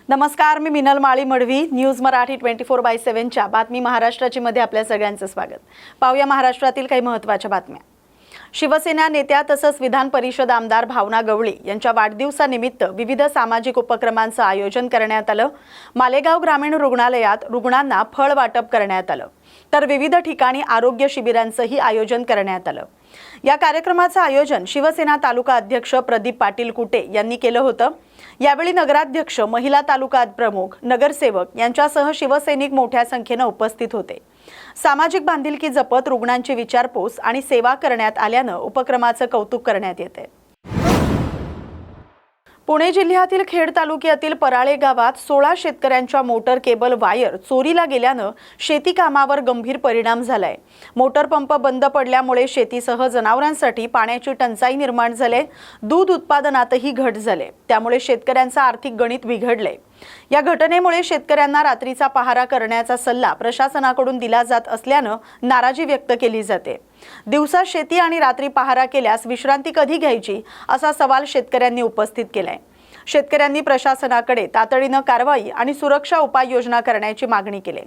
नमस्कार, मी मिनल माळी मडवी. न्यूज मराठी 24/7 च्या बातमी महाराष्ट्राची मध्ये आपल्या सगळ्यांचं स्वागत. पाहूया महाराष्ट्रातील काही महत्त्वाच्या बातम्या. शिवसेना नेत्या तसंच विधान परिषद आमदार भावना गवळी यांच्या वाढदिवसानिमित्त विविध सामाजिक उपक्रमांचं आयोजन करण्यात आलं. मालेगाव ग्रामीण रुग्णालयात रुग्णांना फळ वाटप करण्यात आलं, तर विविध ठिकाणी आरोग्य शिबिरांचंही आयोजन करण्यात आलं. या कार्यक्रमाचं आयोजन शिवसेना तालुका अध्यक्ष प्रदीप पाटील कुटे यांनी केलं होतं. यावेळी नगराध्यक्ष, महिला तालुका प्रमुख, नगरसेवक यांच्यासह शिवसैनिक मोठ्या संख्येने उपस्थित होते. सामाजिक बांधिलकी जपत रुग्णांची विचारपूस आणि सेवा करण्यात आल्यानं उपक्रमाचं कौतुक करण्यात येते. पुणे जिल्ह्यातील खेड तालुक्यातील पराळे गावात 16 शेतकऱ्यांच्या मोटर केबल वायर चोरीला गेल्यानं शेती कामावर गंभीर परिणाम झालाय. मोटर पंप बंद पडल्यामुळे शेतीसह जनावरांसाठी पाण्याची टंचाई निर्माण झाली. दूध उत्पादनातही घट झाली, त्यामुळे शेतकऱ्यांचं आर्थिक गणित बिघडले. या घटनेमुळे शेतकऱ्यांना रात्रीचा पहारा करण्याचा सल्ला प्रशासनाकडून दिला जात असल्यानं नाराजी व्यक्त केली जाते. दिवसा शेती आणि रात्री पहारा केल्यास विश्रांती कधी घ्यायची असा सवाल शेतकऱ्यांनी उपस्थित केलाय. शेतकऱ्यांनी प्रशासनाकडे तातडीनं कारवाई आणि सुरक्षा उपाययोजना करण्याची मागणी केली.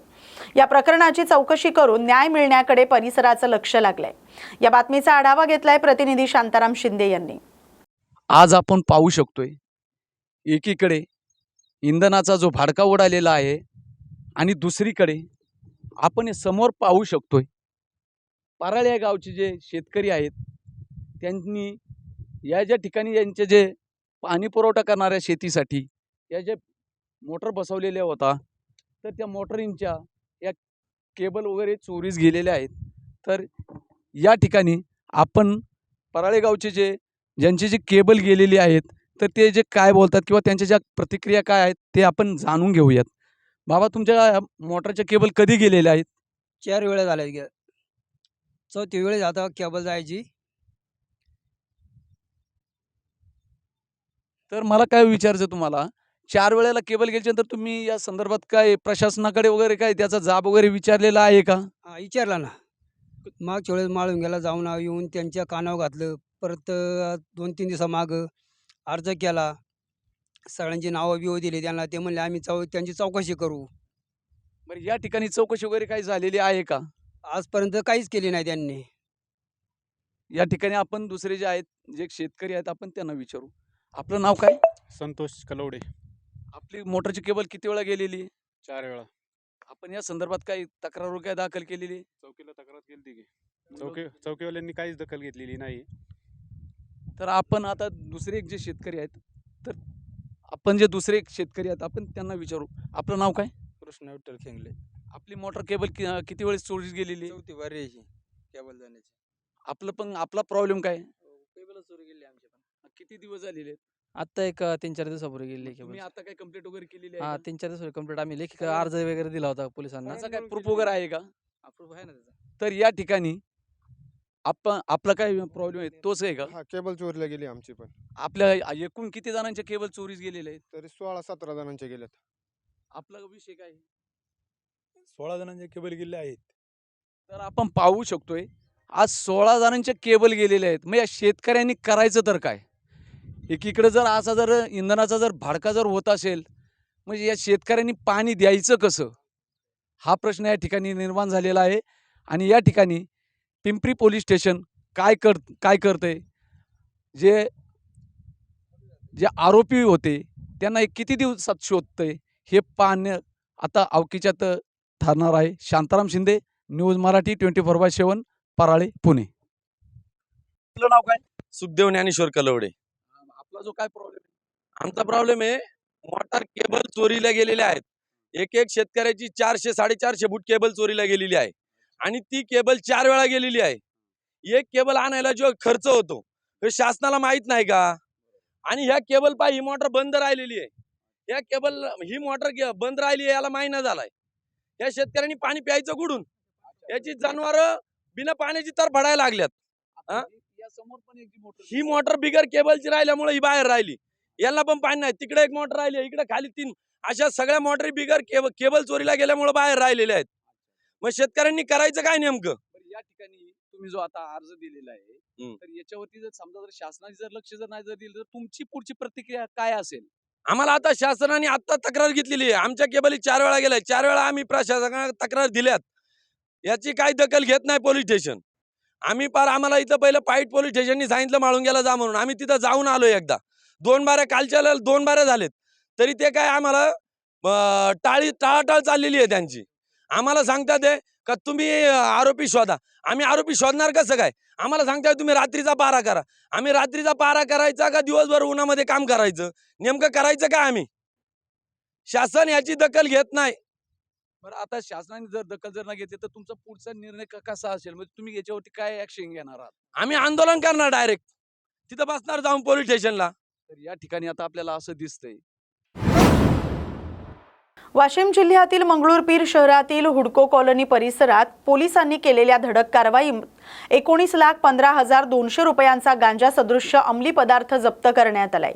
या प्रकरणाची चौकशी करून न्याय मिळण्याकडे परिसराचं लक्ष लागलंय. या बातमीचा आढावा घेतलाय प्रतिनिधी शांताराम शिंदे यांनी. आज आपण पाहू शकतोय, एकीकडे इंधनाचा जो भाडका उडालेला आहे आणि दुसरीकडे आपण समोर पाहू शकतोय पराळे या गावचे जे शेतकरी आहेत त्यांनी या ज्या ठिकाणी यांचे जे पाणी पुरवठा करणाऱ्या शेतीसाठी या जे मोटर बसवलेल्या होता, तर त्या मोटरींच्या या केबल वगैरे चोरीस गेलेल्या आहेत. तर या ठिकाणी आपण पराळे गावचे ज्यांची जी केबल गेलेली आहेत, तर ते जे काय बोलतात किंवा त्यांच्या ज्या प्रतिक्रिया काय आहेत ते आपण जाणून घेऊयात. बाबा, तुमच्या मोटरच्या केबल कधी गेलेल्या आहेत? 4 वेळा झाल्या. चौथी वेळेस आता केबल जायची. तर मला काय विचारायचं तुम्हाला, 4 वेळेला केबल गेल्यानंतर तुम्ही या संदर्भात काय प्रशासनाकडे वगैरे काय त्याचा जाब वगैरे विचारलेला आहे का? विचारला ना. मागच्या वेळेस माळुंग्याला जाऊन येऊन त्यांच्या कानावर घातलं. परत 2-3 दिवसामागं अर्ज केला. सगळ्यांची नावं बिवं दिली त्यांना. ते म्हणले आम्ही त्यांची चौकशी करू. बरं, या ठिकाणी चौकशी वगैरे काही झालेली आहे का? आजपर्यंत काहीच केली नाही त्यांनी. या ठिकाणी आपण दुसरे जे आहेत, जे शेतकरी आहेत, आपण त्यांना विचारू. आपलं नाव काय? संतोष कलवडे. आपली मोटरची केबल किती वेळा गेलेली? 4 वेळा. आपण या संदर्भात काही तक्रार वगैरे दाखल केलेली? चौकीला तक्रार केली की चौकीवाल्यांनी काहीच दखल घेतलेली नाही. तर आपण आता दुसरे एक जे शेतकरी आहेत, तर आपण जे दुसरे एक शेतकरी आहेत आपण त्यांना विचारू. आपलं नाव काय? कृष्ण विठ्ठल खेंगले. आपली मोटर केबल किती वेळेस चोरीस गेलेली? चौथी वारी यायची केबल जाण्याची. आपला प्रॉब्लेम काय? केबल चोरी गेली आमची पण. किती दिवस झालेले आहेत? आता एक 3-4 दिवसापूर्वी गेली केबल. तुम्ही आता काय कंप्लेंट वगैरे केलेली हा, आहे? 3-4 दिवसापूर्वी कंप्लीट आम्ही लेखी अर्ज वगैरे दिला होता पोलिसांना. त्याचा काय प्रूफ वगैरे आहे का? अप्रूव्ह आहे ना त्याचा. तर या ठिकाणी आपला काय प्रॉब्लेम आहे तोच आहे का? हा, केबल चोरीला गेली आमची पण. आपल्या एकूण किती जणांच्या केबल चोरीस गेलेले आहेत? तरी 16-17 जणांचे गेलेत. आपला विषय काय आहे? 16 जणांचे केबल गेले आहेत. तर आपण पाहू शकतोय आज 16 जणांच्या केबल गेलेल्या आहेत. मग या शेतकऱ्यांनी करायचं तर काय? एकीकडे जर असा जर इंधनाचा जर भाडका जर होत असेल, म्हणजे या शेतकऱ्यांनी पाणी द्यायचं कसं, हा प्रश्न या ठिकाणी निर्माण झालेला आहे. आणि या ठिकाणी पिंपरी पोलीस स्टेशन काय करतंय, जे आरोपी होते त्यांना किती दिवसात शोधतंय हे पाहणं आता अवकीच्यात ठरणार आहे. शांताराम शिंदे, न्यूज मराठी 24/7, पराळे, पुणे. आपलं नाव काय? सुखदेव ज्ञानेश्वर कलवडे. आपला जो काय प्रॉब्लेम? आमचा प्रॉब्लेम आहे, मोटार केबल चोरीला गेलेल्या आहेत. एक शेतकऱ्याची 400-450 फूट केबल चोरीला गेलेली आहे आणि ती केबल 4 वेळा गेलेली आहे. एक केबल आणायला जो खर्च होतो हे शासनाला माहित नाही का? आणि ह्या केबल ही मोटर बंद राहिलेली आहे. या केबल ही मोटर बंद राहिली आहे, याला महिना झालाय. या शेतकऱ्यांनी पाणी प्यायचं कुठून? याची जनावरं बिना पाण्याची तर फडायला लागल्यात. ही मोटर बिगर केबलची राहिल्यामुळे ही बाहेर राहिली. यांना पण पाणी नाही. तिकडे एक मोटर राहिली, इकडे खाली 3. अशा सगळ्या मोटरी बिगर केबल चोरीला गेल्यामुळे बाहेर राहिलेल्या आहेत. मग शेतकऱ्यांनी करायचं काय नेमकं? या ठिकाणी तुम्ही जो आता अर्ज दिलेला आहे, तर याच्यावरती जर समजा जर शासनाने जर लक्ष जर नाही दिलं तर तुमची पुढची प्रतिक्रिया काय असेल? आम्हाला आता शासनाने आत्ता तक्रार घेतलेली आहे. आमच्या केबली 4 वेळा गेल्या, 4 वेळा आम्ही प्रशासनाला तक्रार दिल्यात. याची काही दखल घेत नाही पोलीस स्टेशन. आम्ही आम्हाला इथं पहिलं पाईट पोलीस स्टेशननी सांगितलं माळुंग्याला जा म्हणून. आम्ही तिथं जाऊन आलो एकदा. 2 बाऱ्या कालच्या 2 बाऱ्या झालेत. तरी ते काय आम्हाला टाळाटाळ चाललेली आहे त्यांची. आम्हाला सांगतात आहे का तुम्ही आरोपी शोधा. आम्ही आरोपी शोधणार कसं काय? आम्हाला सांगताय तुम्ही रात्रीचा पारा करा. आम्ही रात्रीचा पारा करायचा का दिवसभर उन्हामध्ये काम करायचं? नेमकं करायचं काय आम्ही? शासन याची दखल घेत नाही. बरं, आता शासनाने जर दखल जर नाही घेतली तर तुमचा पुढचा निर्णय कसा असेल? म्हणजे तुम्ही याच्यावरती काय ऍक्शन घेणार आहात? आम्ही आंदोलन करणार डायरेक्ट. तिथं बसणार जाऊन पोलीस स्टेशनला. तर या ठिकाणी आता आपल्याला असं दिसतंय वाशिम जिल्ह्यातील मंगळूरपीर शहरातील हुडको कॉलनी परिसरात पोलिसांनी केलेल्या धडक कारवाईत 19,15,200 रुपयांचा गांजा सदृश्य अंमली पदार्थ जप्त करण्यात आलाय.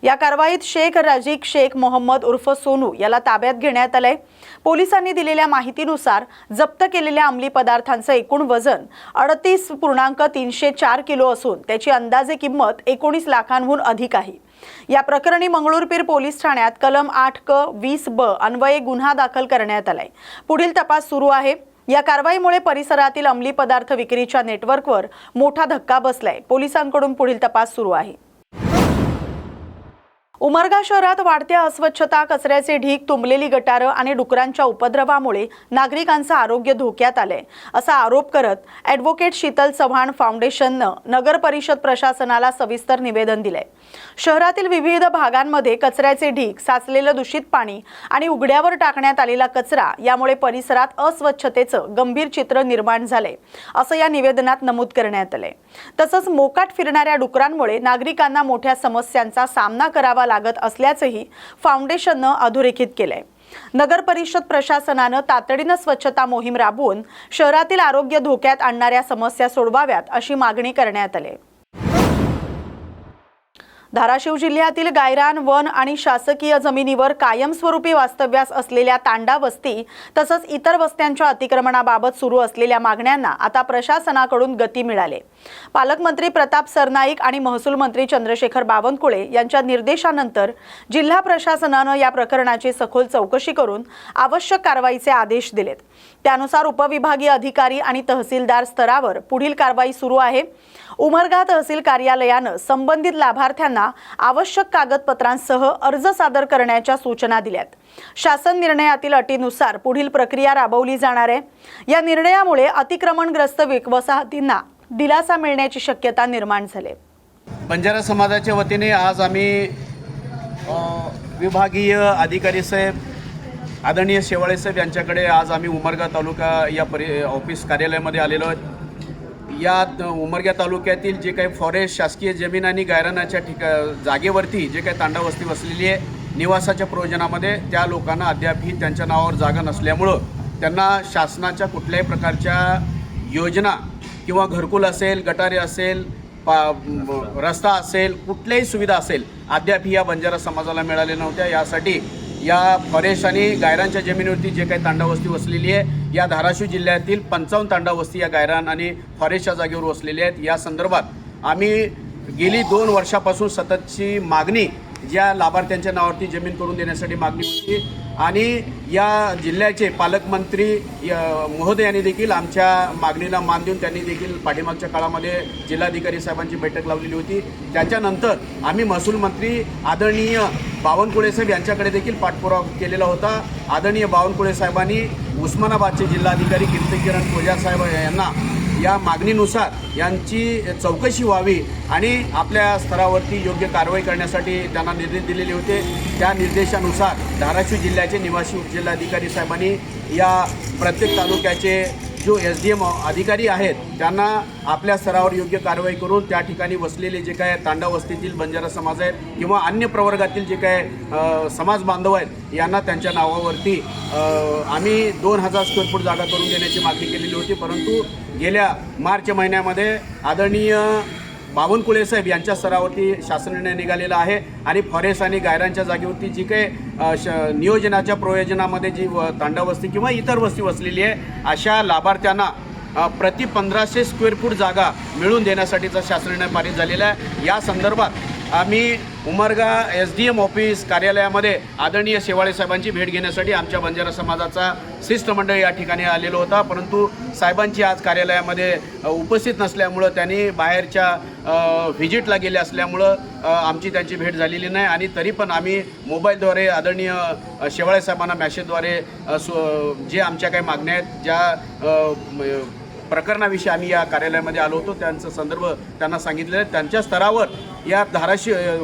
या कारवाईत शेख राजिक शेख मोहम्मद उर्फ सोनू याला ताब्यात घेण्यात आलंय. पोलिसांनी दिलेल्या माहितीनुसार जप्त केलेल्या अंमली पदार्थांचं एकूण वजन 38.304 किलो असून त्याची अंदाजे किंमत 19 लाखांहून अधिक आहे. या प्रकरणी मंगळूरपीर पोलीस ठाण्यात कलम 8(क)(20)(ब) अन्वये गुन्हा दाखल करण्यात आलाय. पुढील तपास सुरू आहे. या कारवाईमुळे परिसरातील अंमली पदार्थ विक्रीच्या नेटवर्कवर मोठा धक्का बसलाय. पोलिसांकडून पुढील तपास सुरू आहे. उमरगा शहरात वाढत्या अस्वच्छता, कचऱ्याचे ढीग, तुंबलेली गटारं आणि डुकरांच्या उपद्रवामुळे नागरिकांचं आरोग्य धोक्यात आलंय असा आरोप करत ॲडव्होकेट शीतल चव्हाण फाउंडेशननं नगर परिषद प्रशासनाला सविस्तर निवेदन दिलंय. शहरातील विविध भागांमध्ये कचऱ्याचे ढीग, साचलेलं दूषित पाणी आणि उघड्यावर टाकण्यात आलेला कचरा यामुळे परिसरात अस्वच्छतेचं गंभीर चित्र निर्माण झालंय असं या निवेदनात नमूद करण्यात आलंय. तसंच मोकाट फिरणाऱ्या डुकरांमुळे नागरिकांना मोठ्या समस्यांचा सामना करावा लागत असल्याचंही फाउंडेशननं अधोरेखित केलंय. नगर परिषद प्रशासनानं तातडीनं स्वच्छता मोहीम राबवून शहरातील आरोग्य धोक्यात आणणाऱ्या समस्या सोडवाव्यात अशी मागणी करण्यात आली. धाराशिव जिल्ह्यातील गायरान, वन आणि शासकीय जमिनीवर कायमस्वरूपी वास्तव्यास असलेल्या तांडा वस्ती तसंच इतर वस्त्यांच्या अतिक्रमणाबाबत सुरू असलेल्या मागण्यांना आता प्रशासनाकडून गती मिळाली. पालकमंत्री प्रताप सरनाईक आणि महसूल मंत्री चंद्रशेखर बावनकुळे यांच्या निर्देशानंतर जिल्हा प्रशासनानं या प्रकरणाची सखोल चौकशी करून आवश्यक कारवाईचे आदेश दिलेत. त्यानुसार उपविभागीय अधिकारी आणि तहसीलदार स्तरावर पुढील कारवाई सुरू आहे. उमरगा तहसील कार्यालयानं संबंधित लाभार्थ्यांना आवश्यक कागदपत्रांसह अर्ज सादर करण्याच्या सूचना दिल्यात. शासन निर्णयातील अटीनुसार पुढील प्रक्रिया राबवली जाणार आहे. या निर्णयामुळे अतिक्रमणग्रस्त वसाहतींना दिलासा मिळण्याची शक्यता निर्माण झाली. बंजारा समाजाच्या वतीने आज आम्ही विभागीय अधिकारी साहेब आदरणीय शेवाळे साहेब यांच्याकडे आज आम्ही उमरगा तालुका या ऑफिस कार्यालयामध्ये आलेलो आहोत. या उमरगा तालुक्यातील जे काही फॉरेस्ट, शासकीय जमीन आणि गायरानाच्या जागेवरती जे काही तांडावस्ती वसलेली आहे निवासाच्या प्रयोजनामध्ये त्या लोकांना अद्यापही त्यांच्या नावावर जागा नसल्यामुळं त्यांना शासनाच्या कुठल्याही प्रकारच्या योजना किंवा घरकुल असेल, गटारे असेल, रस्ता असेल, कुठल्याही सुविधा असेल अद्यापही या बंजारा समाजाला मिळाल्या नव्हत्या. यासाठी या फॉरेस्ट आणि गायरानच्या जमिनीवरती जे काही तांडावस्ती वसलेली आहे या धाराशिव जिल्ह्यातील 55 तांडावस्ती या गायरान आणि फॉरेस्टच्या जागेवर वसलेल्या आहेत. या संदर्भात आम्ही गेली 2 वर्षापासून सततची मागणी ज्या लाभार्थ्यांच्या नावावरती जमीन करून देण्यासाठी मागणी होती आणि या जिल्ह्याचे पालकमंत्री महोदयांनी देखील आमच्या मागणीला मान देऊन त्यांनी देखील पाठीमागच्या काळामध्ये जिल्हाधिकारी साहेबांची बैठक लावलेली होती. त्याच्यानंतर आम्ही महसूल मंत्री आदरणीय बावनकुळे साहेब यांच्याकडे देखील पाठपुरावा केलेला होता. आदरणीय बावनकुळे साहेबांनी उस्मानाबादचे जिल्हाधिकारी कीर्तिकिरण पूजा साहेब यांना या मागणीनुसार यांची चौकशी व्हावी आणि आपल्या स्तरावरती योग्य कारवाई करण्यासाठी त्यांना निर्देश दिलेले होते. त्या निर्देशानुसार धाराशिव जिल्ह्याचे निवासी उपजिल्हाधिकारी साहेबांनी या प्रत्येक तालुक्याचे जो SDM अधिकारी आहेत त्यांना आपल्या स्तरावर योग्य कारवाई करून त्या ठिकाणी वसलेले जे काय तांडावस्तीतील बंजारा समाज आहेत किंवा अन्य प्रवर्गातील जे काय समाज बांधव आहेत यांना त्यांच्या नावावरती आम्ही 2000 स्क्वेअर फूट जागा करून देण्याची मागणी केलेली होती. परंतु गेल्या मार्च महिन्यामध्ये आदरणीय बावनकुळे साहेब यांच्या स्तरावरती शासन निर्णय निघालेला आहे आणि फॉरेस्ट आणि गायरांच्या जागेवरती जी काही नियोजनाच्या प्रयोजनामध्ये जी तांडावस्ती किंवा इतर वस्ती वसलेली आहे अशा लाभार्थ्यांना प्रति 1500 स्क्वेअर फूट जागा मिळवून देण्यासाठीचा शासन निर्णय पारित झालेला आहे. या संदर्भात आम्ही उमरगा SDM ऑफिस कार्यालयामध्ये आदरणीय शेवाळे साहेबांची भेट घेण्यासाठी आमच्या बंजारा समाजाचा शिष्टमंडळ या ठिकाणी आलेलो होता, परंतु साहेबांची आज कार्यालयामध्ये उपस्थित नसल्यामुळं त्यांनी बाहेरच्या व्हिजिटला गेले असल्यामुळं आमची त्यांची भेट झालेली नाही. आणि तरी पण आम्ही मोबाईलद्वारे आदरणीय शेवाळे साहेबांना मॅसेजद्वारे जे आमच्या काही मागण्या आहेत, ज्या प्रकरणाविषयी आम्ही या कार्यालयामध्ये आलो होतो त्यांचा संदर्भ त्यांना सांगितलेला आहे. त्यांच्या स्तरावर या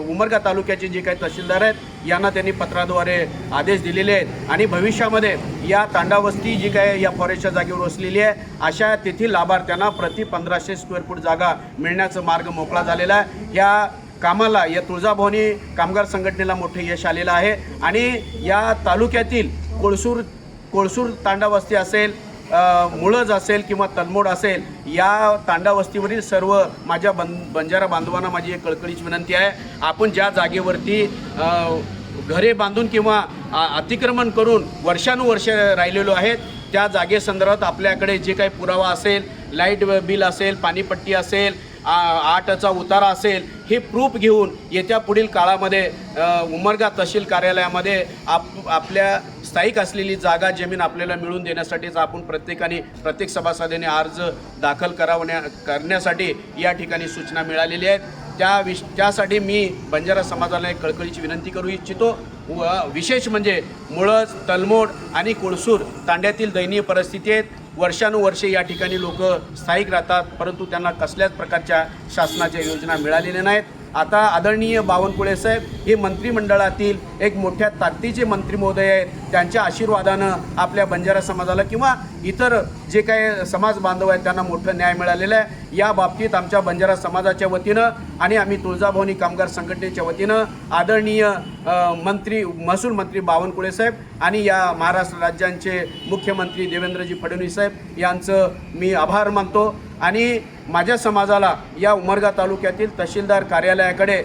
उमरगा तालुक्याचे जे काही तहसीलदार आहेत यांना त्यांनी पत्राद्वारे आदेश दिलेले आहेत आणि भविष्यामध्ये या तांडावस्ती जी काय या फॉरेस्टच्या जागेवर वसलेली आहे अशा तेथील लाभार्थ्यांना प्रति 1500 स्क्वेअर फूट जागा मिळण्याचा मार्ग मोकळा झालेला आहे. या कामाला या तुळजाभवानी कामगार संघटनेला मोठे यश आलेलं आहे आणि या तालुक्यातील कोळसूर तांडावस्ती असेल, मुळज असेल किंवा तलमोड असेल, या तांडावस्तीवरील सर्व माझ्या बंजारा बांधवांना माझी एक कळकळीची विनंती आहे. आपण ज्या जागेवरती घरे बांधून किंवा अतिक्रमण करून वर्षानुवर्ष राहिलेलो आहेत त्या जागेसंदर्भात आपल्याकडे जे काही पुरावा असेल, लाईट बिल असेल, पाणीपट्टी असेल, 8चा उतारा असेल, हे प्रूफ घेऊन येत्या पुढील काळामध्ये उमरगा तहसील कार्यालयामध्ये आपल्या स्थायिक असलेली जागा जमीन आपल्याला मिळवून देण्यासाठीच आपण प्रत्येक सभासदाने अर्ज दाखल करण्यासाठी या ठिकाणी सूचना मिळालेल्या आहेत. त्यासाठी मी बंजारा समाजाला एक कळकळीची विनंती करू इच्छितो. विशेष म्हणजे मुळज, तलमोड आणि कोळसूर तांड्यातील दयनीय परिस्थिती आहेत. वर्षानुवर्षे या ठिकाणी लोक स्थायिक राहतात, परंतु त्यांना कसल्याच प्रकारच्या शासनाच्या योजना मिळालेल्या नाहीत. आता आदरणीय बावनकुळे साहेब हे मंत्रिमंडळातील एक मोठ्या ताकदीचे मंत्री महोदय आहेत. त्यांच्या आशीर्वादानं आपल्या बंजारा समाजाला किंवा इतर जे काही समाज बांधव आहेत त्यांना मोठं न्याय मिळालेला आहे. या बाबतीत आमच्या बंजारा समाजाच्या वतीनं आणि आम्ही तुळजाभवानी कामगार संघटनेच्या वतीनं आदरणीय महसूल मंत्री बावनकुळे साहेब आणि या महाराष्ट्र राज्याचे मुख्यमंत्री देवेंद्रजी फडणवीस साहेब यांचं मी आभार मानतो आणि माझ्या समाजाला या उमरगा तालुक्यातील तहसीलदार कार्यालयाकडे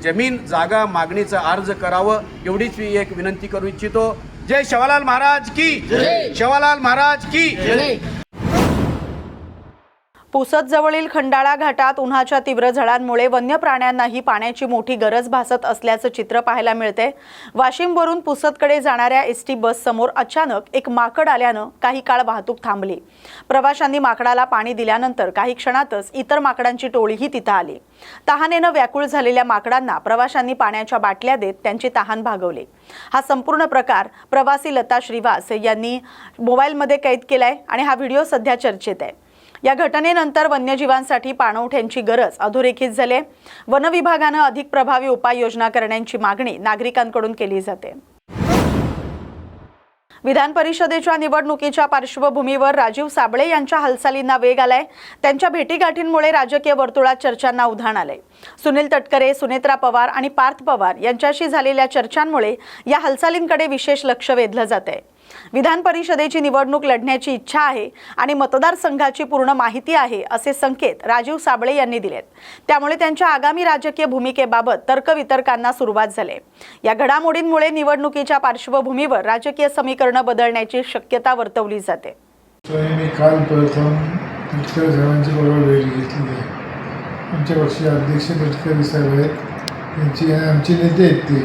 जमीन जागा मागणीचा अर्ज करावं एवढीच मी एक विनंती करू इच्छितो. जय शेवालाल महाराज की जय. शेवालाल महाराज की जय. पुसद जवळील खंडाळा घाटात उन्हाच्या तीव्र झळांमुळे वन्य प्राण्यांनाही पाण्याची मोठी गरज भासत असल्याचं चित्र पाहायला मिळते. वाशिमवरून पुसदकडे जाणाऱ्या ST बस समोर अचानक एक माकड आल्यानं काही काळ वाहतूक थांबली. प्रवाशांनी माकडाला पाणी दिल्यानंतर काही क्षणातच इतर माकडांची टोळीही तिथं आली. तहानेनं व्याकुळ झालेल्या माकडांना प्रवाशांनी पाण्याच्या बाटल्या देत त्यांची तहान भागवली. हा संपूर्ण प्रकार प्रवासी लता श्रीवास यांनी मोबाईलमध्ये कैद केलाय आणि हा व्हिडिओ सध्या चर्चेत आहे. या घटनेनंतर वन्यजीवांसाठी पाणवठ्यांची गरज अधोरेखित झाली. वन विभागानं अधिक प्रभावी उपाययोजना करण्याची मागणी नागरिकांकडून केली जाते. विधान परिषदेच्या निवडणुकीच्या पार्श्वभूमीवर राजीव साबळे यांच्या हालचालींना वेग आलाय. त्यांच्या भेटीगाठींमुळे राजकीय वर्तुळात चर्चांना उधाण आलंय. सुनील तटकरे, सुनेत्रा पवार आणि पार्थ पवार यांच्याशी झालेल्या चर्चांमुळे या हालचालींकडे विशेष लक्ष वेधलं जातंय. विधान परिषदेची निवडणूक लढण्याची इच्छा आहे आणि मतदारसंघाची पूर्ण माहिती आहे असे संकेत राजीव साबळे यांनी दिलेत. त्यामुळे त्यांच्या आगामी राजकीय भूमिकेबाबत तर्कवितर्कांना सुरुवात झाली. या घडामोडींमुळे निवडणुकीच्या पार्श्वभूमीवर राजकीय समीकरण बदलण्याची शक्यता वर्तवली जाते. मी काल प्रथम तटकरे साहेबांची बरोबर भेट घेतली आहे. आमच्या पक्षाचे अध्यक्ष तटकरे साहेब आहेत, आमचे नेते आहेत, ते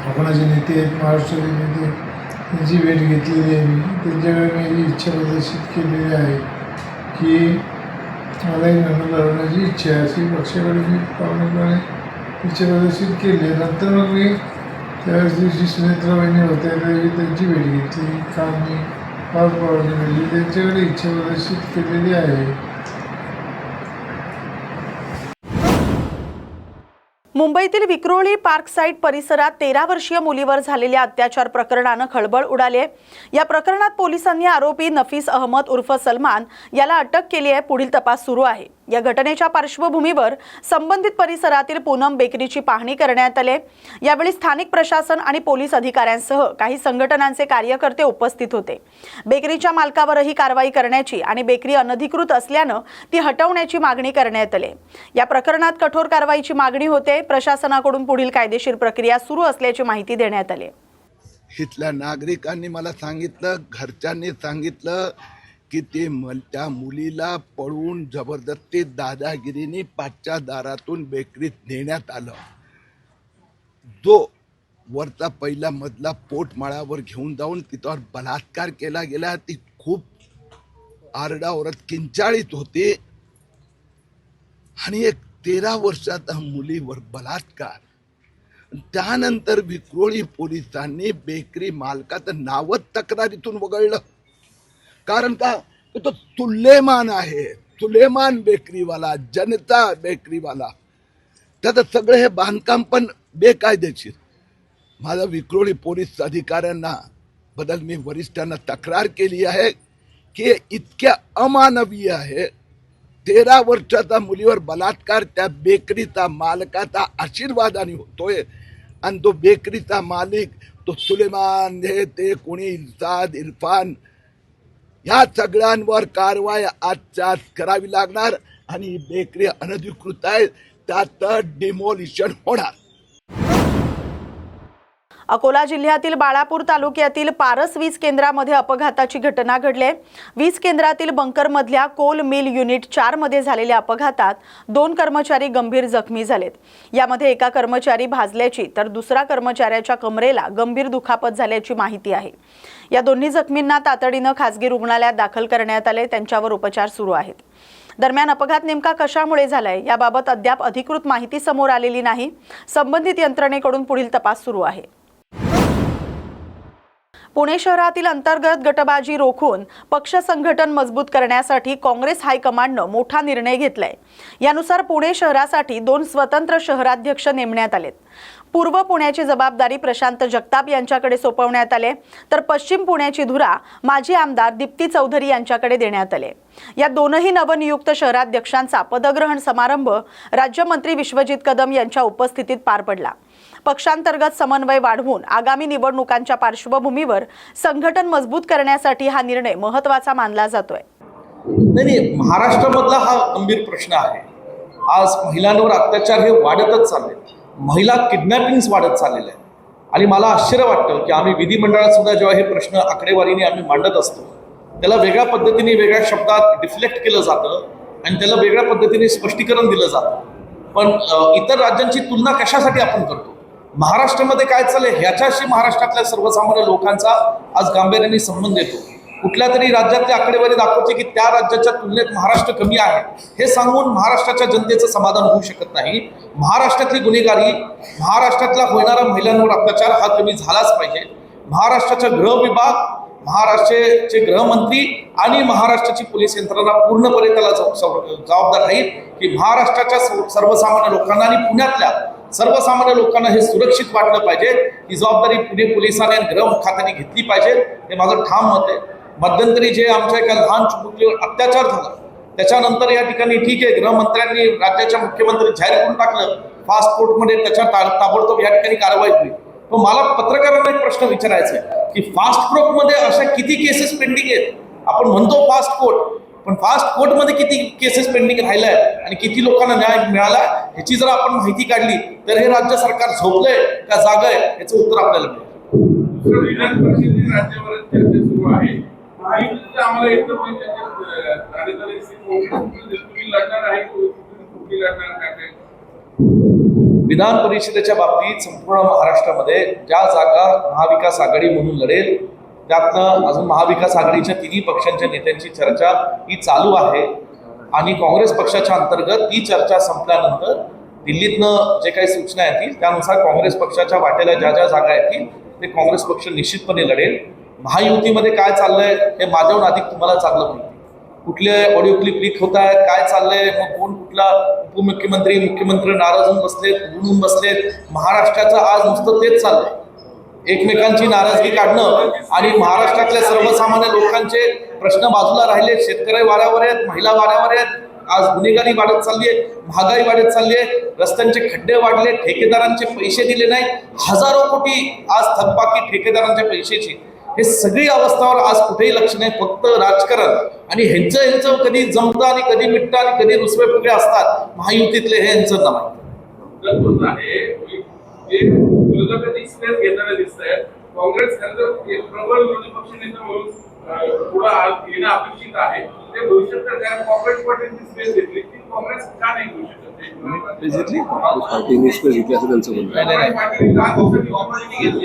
कोकणाचे नेते आहेत, महाराष्ट्राचे नेते, त्यांची भेट घेतलेली आहे. मी त्यांच्याकडे मी इच्छा प्रदर्शित केलेली आहे की मला एक निवडणूक लढवण्याची इच्छा आहे, अशी पक्षाकडे मी पावणेपणे इच्छा प्रदर्शित केली. नंतर मग मी त्यावेळेस दिवशी सुनेत्रा वहिनी होत्या त्यावेळी त्यांची भेट घेतली. काल मी पार्थ पवारची भेटली, त्यांच्याकडे इच्छा प्रदर्शित केलेली आहे. मुंबईतील विक्रोळी पार्क साईट परिसरात 13 वर्षीय मुलीवर झालेल्या अत्याचार प्रकरणानं खळबळ उडाली आहे. या प्रकरणात पोलिसांनी आरोपी नफीस अहमद उर्फ सलमान याला अटक केली आहे. पुढील तपास सुरू आहे. या घटनेच्या पार्श्वभूमीवर संबंधित परिसरातील पूनम बेकरीची पाहणी करण्यात आली. यावेळी स्थानिक प्रशासन आणि पोलीस अधिकाऱ्यांसह काही संघटनांचे कार्यकर्ते उपस्थित होते. बेकरीच्या मालकावरही कारवाई करण्याची आणि बेकरी अनधिकृत असल्यानं ती हटवण्याची मागणी करण्यात आली. या प्रकरणात कठोर कारवाईची मागणी होते. प्रशासनाकडून पुढील कायदेशीर प्रक्रिया सुरू असल्याची माहिती देण्यात आली. इथल्या नागरिकांनी मला सांगितलं, घरच्यांनी सांगितलं की त्या मुलीला पळवून जबरदस्ती दादागिरीने पाचच्या दारातून बेकरीत नेण्यात आलं. जो वरचा पहिला मधला पोटमाळावर घेऊन जाऊन तिच्यावर बलात्कार केला गेला. ती खूप आरडाओरड किंचाळीत होती आणि एक 13 वर्षाच्या मुलीवर बलात्कार. त्यानंतर विक्रोळी पोलिसांनी बेकरी मालकाचं नावच तक्रारीतून वगळलं. कारण का तो सुलेमान आहे, सुलेमान बेकरीवाला, जनता बेकरीवाला. त्याचं सगळं हे बांधकाम पण बेकायदेशीर. माझा विक्रोळी पोलीस अधिकाऱ्यांना बदल मी वरिष्ठांना तक्रार केली आहे की इतक्या अमानवीय आहे. 13 वर्षाचा मुलीवर बलात्कार त्या बेकरीचा मालकाचा आशीर्वादाने होतोय आणि तो बेकरीचा मालिक तो सुलेमान हे ते कोणी इरफान या सगळ्यांवर कारवाई आजच्या आज करावी लागणार आणि बेकरी अनधिकृत आहे त्यात डिमोलिशन होणार. अकोला जिल्ह्यातील बाळापूर तालुक्यातील पारस वीज केंद्रामध्ये अपघाताची घटना घडली आहे. वीज केंद्रातील बंकरमधल्या कोल मिल युनिट 4 मध्ये झालेल्या अपघातात 2 कर्मचारी गंभीर जखमी झालेत. यामध्ये एका कर्मचारी भाजल्याची तर दुसरा कर्मचाऱ्याच्या कमरेला गंभीर दुखापत झाल्याची माहिती आहे. या दोन्ही जखमींना तातडीनं खासगी रुग्णालयात दाखल करण्यात आले. त्यांच्यावर उपचार सुरू आहेत. दरम्यान अपघात नेमका कशामुळे झालाय याबाबत अद्याप अधिकृत माहिती समोर आलेली नाही. संबंधित यंत्रणेकडून पुढील तपास सुरू आहे. पुणे शहरातील अंतर्गत गटबाजी रोखून पक्ष संघटन मजबूत करण्यासाठी काँग्रेस हायकमांडनं मोठा निर्णय घेतलाय. यानुसार पुणे शहरासाठी 2 स्वतंत्र शहराध्यक्ष नेमण्यात आलेत. पूर्व पुण्याची जबाबदारी प्रशांत जगताप यांच्याकडे सोपवण्यात आले तर पश्चिम पुण्याची धुरा माजी आमदार दीप्ती चौधरी यांच्याकडे देण्यात आले. या दोनही नवनियुक्त शहराध्यक्षांचा पदग्रहण समारंभ राज्यमंत्री विश्वजित कदम यांच्या उपस्थितीत पार पडला. पक्षांतर्गत समन्वय वाढवून आगामी निवडणुकांच्या पार्श्वभूमीवर संघटन मजबूत करण्यासाठी हा निर्णय महत्त्वाचा मानला जातोय. नाही, महाराष्ट्रामधला हा गंभीर प्रश्न आहे. आज महिलांवर अत्याचार हे वाढतच चालले. महिला किडनॅपिंग्स वाढत चाललेले आहेत आणि मला आश्चर्य वाटतं की आम्ही विधिमंडळात सुद्धा जेव्हा हे प्रश्न आकडेवारीने आम्ही मांडत असतो त्याला वेगळ्या पद्धतीने वेगळ्या शब्दात डिफ्लेक्ट केलं जातं आणि त्याला वेगळ्या पद्धतीने स्पष्टीकरण दिलं जातं. पण इतर राज्यांची तुलना कशासाठी आपण करतो? महाराष्ट्रामध्ये काय चाललंय ह्याच्याशी महाराष्ट्रातल्या सर्वसामान्य लोकांचा आज गांभीर्याने संबंध येतो. कुठल्या तरी राज्यातली आकडेवारी दाखवते की त्या राज्याच्या तुलनेत महाराष्ट्र कमी आहे हे सांगून महाराष्ट्राच्या जनतेचं समाधान होऊ शकत नाही. महाराष्ट्रातली गुन्हेगारी, महाराष्ट्रातला होणारा महिलांवर अत्याचार हा कमी झालाच पाहिजे. महाराष्ट्राचा गृह विभाग, महाराष्ट्राचे गृहमंत्री आणि महाराष्ट्राची पोलीस यंत्रणा पूर्णपणे त्याला जबाबदार राहील की महाराष्ट्राच्या सर्वसामान्य लोकांना आणि पुण्यातल्या सर्वसामान्य लोकांना हे सुरक्षित वाटलं पाहिजे. ही जबाबदारी पुणे पोलिसांनी आणि गृह खात्याने घेतली पाहिजे हे माझं ठाम मत आहे. मध्यंतरी जे आमच्या एका लहान चिमुकलीवर अत्याचार झाला त्याच्यानंतर या ठिकाणी ठीक आहे गृहमंत्र्यांनी राज्याच्या मुख्यमंत्री जाहीर करून टाकलं फास्ट कोर्टमध्ये त्याच्यावर ताबडतोब या ठिकाणी कारवाई होईल. पण मला पत्रकारांना एक प्रश्न विचारायचा आहे की फास्ट कोर्टमध्ये अशा किती केसेस पेंडिंग आहेत? आपण म्हणतो फास्ट कोर्ट, पण फास्ट कोर्टमध्ये किती केसेस पेंडिंग राहिल्या आहेत आणि किती लोकांना न्याय मिळाला ह्याची जर आपण माहिती काढली तर हे राज्य सरकार झोपलंय का जागंय याचं उत्तर आपल्याला मिळेल. विधान परिषदेत राज्यावर चर्चा सुरू आहे. आम्हाला एकदम विधान परिषदेच्या बाबतीत संपूर्ण महाराष्ट्रामध्ये ज्या जागा महाविकास आघाडी म्हणून लढेल त्यातनं अजून महाविकास आघाडीच्या 3 पक्षांच्या नेत्यांची चर्चा ही चालू आहे आणि काँग्रेस पक्षाच्या अंतर्गत ती चर्चा संपल्यानंतर दिल्लीतनं जे काही सूचना येतील त्यानुसार काँग्रेस पक्षाच्या वाटेला ज्या ज्या जागा येतील ते काँग्रेस पक्ष निश्चितपणे लढेल. महायुतीमध्ये काय चाललंय हे माझ्याहून अधिक तुम्हाला चांगलं माहिती. कुठले ऑडिओ क्लिप लीक होत आहेत, काय चाललंय, मग कोण कुठला उपमुख्यमंत्री मुख्यमंत्री नाराज होऊन बसलेत, उडून बसलेत. महाराष्ट्राचं आज नुसतं तेच चाललंय, एकमेकांची नाराजगी काढणं आणि महाराष्ट्रातल्या सर्वसामान्य लोकांचे प्रश्न बाजूला राहिले. शेतकरी वाऱ्यावर आहेत, महिला वाऱ्यावर आहेत. आज गुन्हेगारी वाढत चालली आहे, महागाई वाढत चालली आहे, रस्त्यांचे खड्डे वाढले, ठेकेदारांचे पैसे दिले नाही, हजारो कोटी आज थकबाकी ठेकेदारांच्या पैशाची. हे सगळी अवस्थावर आज कुठेही लक्ष नाही. फक्त राजकारण आणि ह्यांचं कधी जमतं आणि कधी मिटतं आणि कधी रुसवे फुगडे असतात. महायुतीतले हे ह्यांचं नाव आहे. विरोधकांची स्पेस घेताना दिसत आहेत काँग्रेस खरं तर एक प्रबळ विरोधी पक्षनेता म्हणून पुढे येणं अपेक्षित आहे. ते भविष्यात कारण काँग्रेस पार्टीची स्पेस घेतली ती काँग्रेस का नाही घेऊ शकत?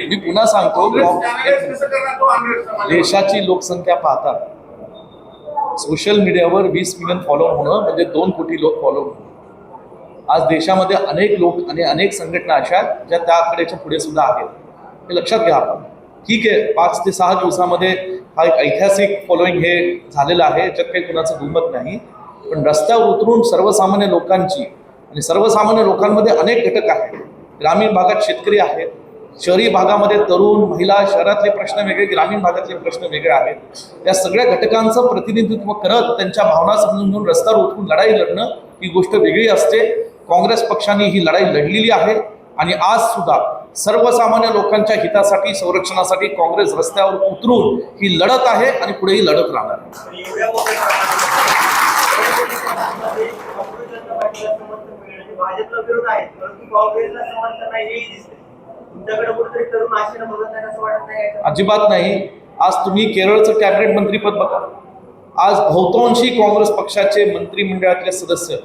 मी पुन्हा सांगतो, देशाची लोकसंख्या पाहता सोशल मीडियावर 20 मिलियन फॉलोअर होणं म्हणजे 2 कोटी लोक फॉलो होणं. आज देशामध्ये अनेक लोक आणि अनेक संघटना अशा आहेत ज्या त्याकडेच्या पुढे सुद्धा आहेत. हे लक्षात घ्या आपण. ठीक आहे, 5 ते 6 दिवसामध्ये हा एक ऐतिहासिक फॉलोईंग हे झालेलं आहे, याच्यात काही कुणाचं दुमत नाही. पण रस्त्यावर उतरून सर्वसामान्य लोकांची आणि सर्वसामान्य लोकांमध्ये अनेक घटक आहेत. ग्रामीण भागात शेतकरी आहेत, शहरी भागामध्ये तरुण महिला, शहरातले प्रश्न वेगळे, ग्रामीण भागातले प्रश्न वेगळे आहेत. त्या सगळ्या घटकांचं प्रतिनिधित्व करत त्यांच्या भावना समजून घेऊन रस्त्यावर उतरून लढाई लढणं ही गोष्ट वेगळी असते. काँग्रेस पक्षाने ही लढाई लढलेली आहे आणि आज सुद्धा सर्वसामान्य लोकांच्या हितासाठी, संरक्षणासाठी काँग्रेस रस्त्यावर उतरून ही लढत आहे आणि पुढेही लढत राहणार. अजिबात नाही. आज तुम्ही केरळचं कॅबिनेट मंत्रीपद बघा. आज बहुतांशी काँग्रेस पक्षाचे मंत्रिमंडळातले सदस्य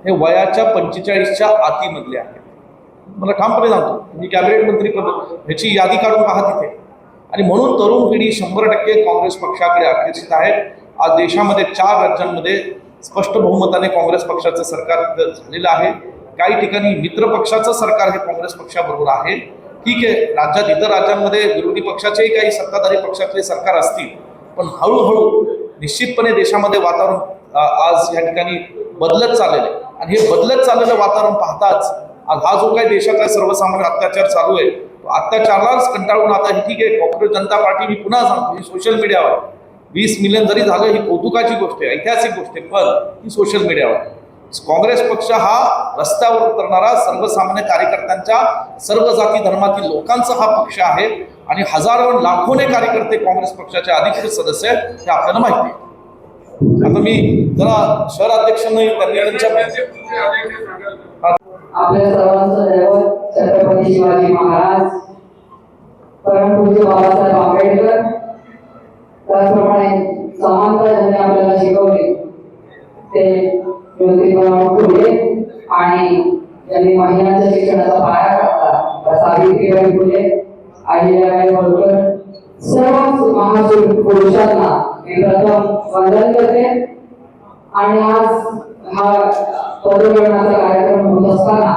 हे वयाच्या 45च्या आतीमधले आहेत. मला ठामपणे सांगतो, तुम्ही कॅबिनेट मंत्रीपद ह्याची यादी काढून पहा तिथे. आणि म्हणून तरुण पिढी 100% काँग्रेस पक्षाकडे आकर्षित आहे. आज देशामध्ये 4 राज्यांमध्ये स्पष्ट बहुमताने काँग्रेस पक्षाचं सरकार झालेलं आहे. काही ठिकाणी मित्र पक्षाचं सरकार हे काँग्रेस पक्षाबरोबर आहे. ठीक आहे, राज्यात इतर राज्यांमध्ये विरोधी पक्षाचेही काही सत्ताधारी पक्षातले सरकार असतील, पण हळूहळू निश्चितपणे देशामध्ये वातावरण आज या ठिकाणी बदलत चाललेलं आहे. आणि हे बदलत चाललेलं वातावरण पाहताच आज हा जो काही देशातला सर्वसामान्य अत्याचार चालू आहे, तो अत्याचारालाच कंटाळून आता हे ठीक आहे, काँग्रेस जनता पार्टी, मी पुन्हा सांगतो, ही सोशल मीडियावर 20 मिलियन जरी झालं ही कौतुकाची गोष्ट आहे, ऐतिहासिक गोष्ट आहे, पण ही सोशल मीडियावर काँग्रेस पक्ष हा रस्त्यावर उतरणारा सर्वसामान्य कार्यकर्त्यांच्या, सर्व जाती धर्मातील लोकांचा हा पक्ष आहे. आणि हजारो लाखोने कार्यकर्ते काँग्रेस पक्षाचे अधिकृत सदस्य आहेत, हे आपल्याला माहिती आहे. आता मी जरा शहराध्यक्षांनी आपल्या सर्वांचं दैवत छत्रपती शिवाजी महाराज, परमपूज्य बाबासाहेब आंबेडकर, त्याचप्रमाणे समानता ज्यांनी आपल्याला शिकवली ते ज्योतिबा फुले आणि ज्यांनी महिलांच्या शिक्षणाचा पाया घातला सावित्रीबाई फुले, अहिल्याबाई होळकर, सर्व महान पुरुषांना मी प्रथम वंदन करते. आणि आज हा पदग्रहणाचा कार्यक्रम होत असताना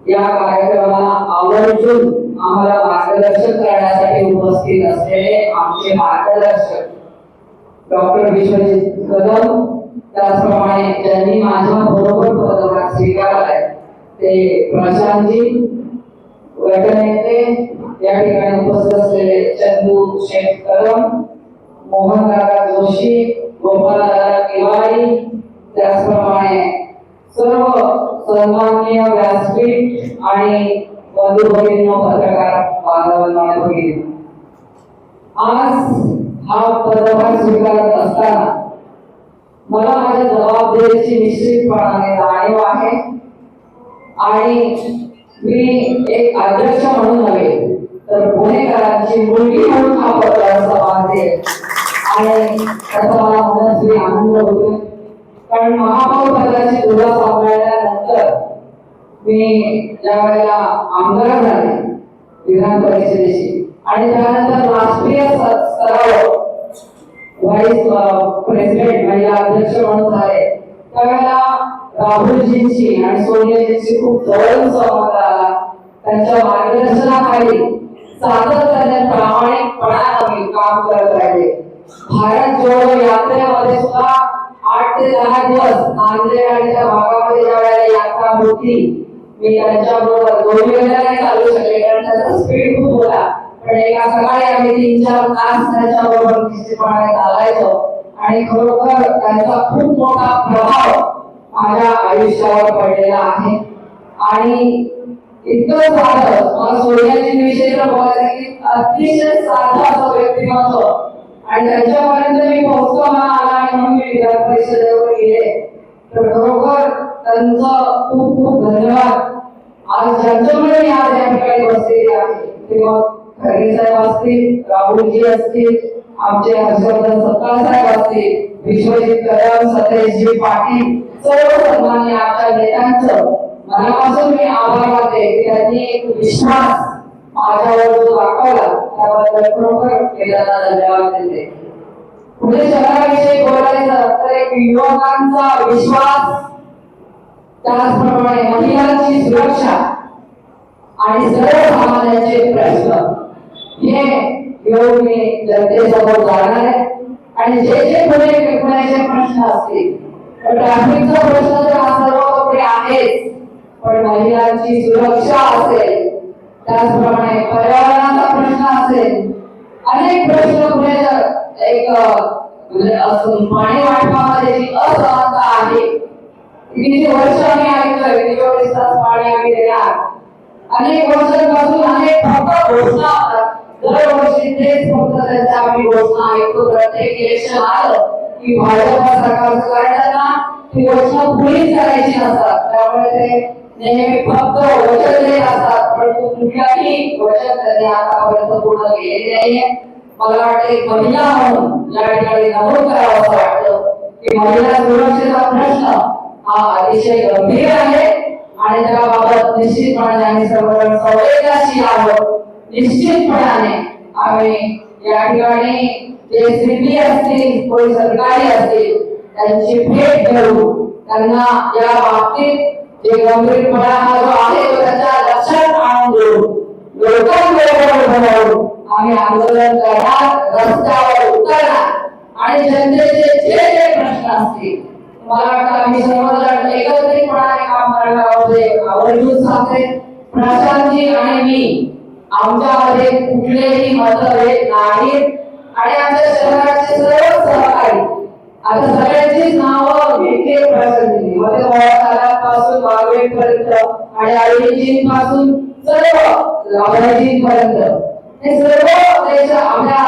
या कार्यक्रमाला आवर्जून आम्हाला मार्गदर्शन करण्यासाठी उपस्थित असलेले आमचे मार्गदर्शक डॉक्टर विश्वजित कदम, त्याचप्रमाणे ज्यांनी माझ्या बरोबर पदभार स्वीकारलाय ते प्रशांतजी, गटनेते या ठिकाणी उपस्थित असलेले चंदू शेख कदम, मोहनदादा जोशी, गोपालदादा तिवारी, त्याचप्रमाणे सर्व सन्माननीय व्यासपीठ आणि बंधू भगिनींनो, पत्रकार बांधवांनो, आज हा पदभार स्वीकारत असताना मला माझ्या जबाबदारीची निश्चितपणाने जाणीव आहे. आणि मी एक अध्यक्ष म्हणून नव्हे तर पुणेकरांची मुलगी म्हणून हा पदभार सांभाळते आणि त्याचा मला मनस्वी आनंद होतो. कारण महापौर पदाची धुरा सांभाळल्यानंतर मी ज्या वेळेला आमदार झाले विधान परिषदेशी आणि त्यानंतर राष्ट्रीय स्तरावर व्हाईस प्रेसिडेंट महिला अध्यक्ष म्हणून झाले, त्यावेळेला राहुलजींची आणि सोनियाजींची खूप जवळून संवाद आला. त्यांच्या मार्गदर्शनाखाली सातत्याने प्रामाणिकपणाने मी काम करत राहिले. भारत जोडो यात्रेमध्ये सुद्धा 8 ते 10 दिवस नांदेड आणि त्या भागामध्ये ज्या वेळेला यात्रा होती, मी त्यांच्याबरोबर 2 वेळेला नाही चालू शकले कारण त्याचा स्पीड खूप होता. पण एका सकाळी आम्ही 3-4 तास त्यांच्याबरोबर निश्चितपणे चालायचो आणि खरोखर त्यांचा खूप मोठा प्रभाव माझ्या आयुष्यावर पडलेला आहे. आणि इतकं साधं, मला सोनियाजी विषयी तर बोलायचं की अतिशय साधं असं व्यक्तिमत्व आणि त्यांच्यापर्यंत मी पोहोचतो मला आला आणि म्हणून मी विधान परिषदेवर गेले. तर खरोखर त्यांचं खूप खूप धन्यवाद. आज ज्यांच्यामुळे मी आज या ठिकाणी बसलेली आहे ते खरे साहेब असतील, राहुलजी असतील, आमचे हर्षवर्धन सत्तार साहेब असतील, विश्वजित कदम, सतेशजी पाटील, सर्व सन्माननीय आमच्या नेत्यांचं मनापासून मी आभार मानते की त्यांनी एक विश्वास माझ्यावर जो दाखवला त्याबद्दल खरोखर वेदांना धन्यवाद देते. पुणे शहराविषयी बोलायचं तर एक युवकांचा विश्वास, त्याचप्रमाणे महिलांची सुरक्षा आणि सर्वसामान्यांचे प्रश्न हे घेऊन मी जनतेसमोर जाणार आहे. आणि जे पुण्याचे प्रश्न असतील, ट्रॅफिकचा प्रश्न तर हा सर्वतोपरी आहेच, पण महिलांची सुरक्षा असेल, त्याचप्रमाणे पर्यावरणाचा प्रश्न असेल, अनेक प्रश्न पुण्याच्या एक पाणी वाटपामध्ये जी असमानता आहे, किती वर्ष आम्ही ऐकतोय की 24 तास पाणी आम्ही देणार, अनेक वर्षांपासून अनेक फक्त घोषणा होतात. दरवर्षी तेच फक्त त्यांच्या आम्ही घोषणा ऐकतो. प्रत्येक इलेक्शन आलं की भाजप सरकारचं करताना ती घोषणा पुढे करायची नसतात. त्यामुळे ते नेहमी फक्त वचन देत असतात, परंतु कुठल्याही वचन त्यांनी आतापर्यंत पूर्ण केलेले नाहीये. मला वाटते महिला म्हणून या ठिकाणी नमूद करावं असं वाटतं की महिला सुरक्षेचा प्रश्न हा अतिशय गंभीर आहे आणि त्याबाबत निश्चितपणे आम्ही सर्वजण संवेदनशील आहोत. निश्चितपणाने आम्ही या ठिकाणी जे सिटी असतील, पोलीस अधिकारी असतील, त्यांची भेट घेऊ, त्यांना या बाबतीत जे गंभीरपणा हा जो आहे तो त्याच्या लक्षात आणून देऊ, लोकांबरोबर बनवू आम्ही आंदोलन करणार, रस्त्यावर उतरणार आणि जनतेचे जे प्रश्न असतील, मला वाटतं आम्ही सर्वजण एकत्रितपणाने काम करण्यामध्ये आवर्जून सांगते. प्रशांतजी आणि मी आमच्यामध्ये कुठलेही मतभेद नाहीत आणि आमच्या शहराचे सर्व सहकारी आता सगळ्यांचीच नावं घेतली प्रशांतजी मध्ये पासून वाघवेपर्यंत आणि आळीजींपासून सर्व लाभाजींपर्यंत हे सर्व देश आपल्या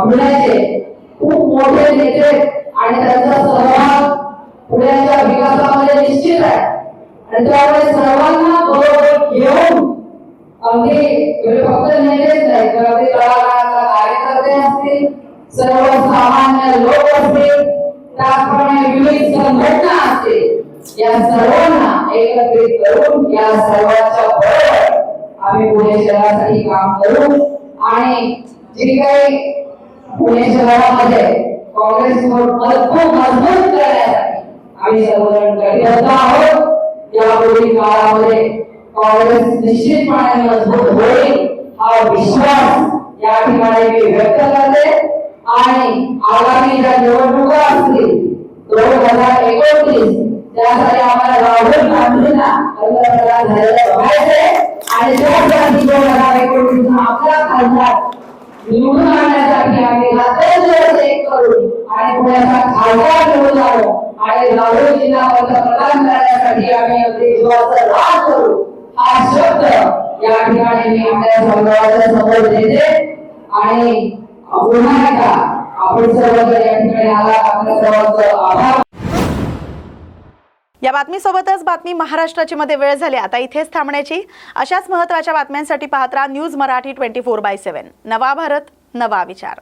पुण्याचे खूप मोठे नेते आणि त्यांचा सहभाग पुण्याच्या विकासामध्ये निश्चित आहे. आणि त्यामुळे सर्वांना बरोबर घेऊन अगदी फक्त नेतेच नाही तर अगदी तळागाळातले कार्यकर्ते असतील, सर्वसामान्य लोक असतील, त्याचप्रमाणे विविध संघटना असतील, या सर्वांना एकत्रित करून या सर्वांच्या बरोबर आम्ही पुणे शहरासाठी काम करू आणि जे काही पुणे शहरामध्ये काँग्रेस मजबूत करण्यासाठी आम्ही सर्वजण कटिबद्ध आहोत. यापुढील काळामध्ये काँग्रेस निश्चितपणे मजबूत होईल हा विश्वास या ठिकाणी मी व्यक्त करते. आणि आगामी ज्या निवडणुका असतील 2029 त्यासाठी आम्हाला राहुल गांधींना पंतप्रधान झालेलं बघायचंय आणि त्यासाठी 2029 आपला खासदार निवडून आणण्यासाठी आम्ही रात्रंदिवस एक करू आणि पुण्याचा खासदार निवडून आणू आणि राहुलजींना पंतप्रधान करण्यासाठी आम्ही अगदी जीवाचं रान करू हा शब्द या ठिकाणी मी आपल्या समाजाच्या समोर देते. आणि पुन्हा एकदा आपण सर्वजण या ठिकाणी आला आपल्या सर्वांचं आभार. या बातमीसोबतच बातमी महाराष्ट्राची मध्ये वेळ झाली आता इथेच थांबण्याची. अशाच महत्त्वाच्या बातम्यांसाठी पाहत राहा न्यूज मराठी 24/7. नवा भारत, नवा विचार.